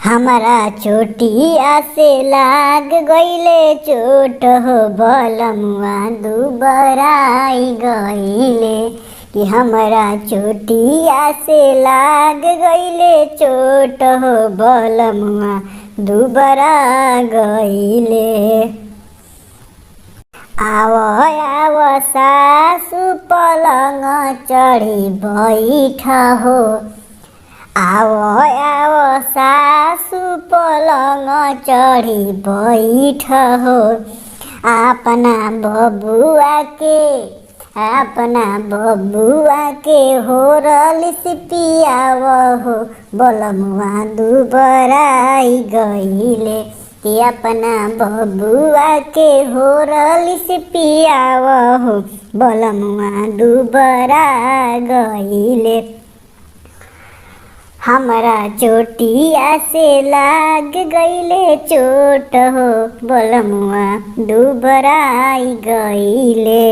हमारा चोटिया से लाग गइले चोट हो बलमुआ दुबराई गइले कि हमारा चोटिया से लाग गइले चोट हो बलमुआ दुबरा गइले। आव आव सासु पलंग चढ़ी बैठ हो, आव आव सासु पलंग चढ़ी बैठ हो, अपना बबुआ के होरलिस पियाव हो बलमुआ दुबराई गइले कि अपना बबुआ के होरलिस पियाव हो बलमुआ दुबरा गइले। हमारा चोटिया से लाग गइले चोट हो बलमुआ दुबराई गइले।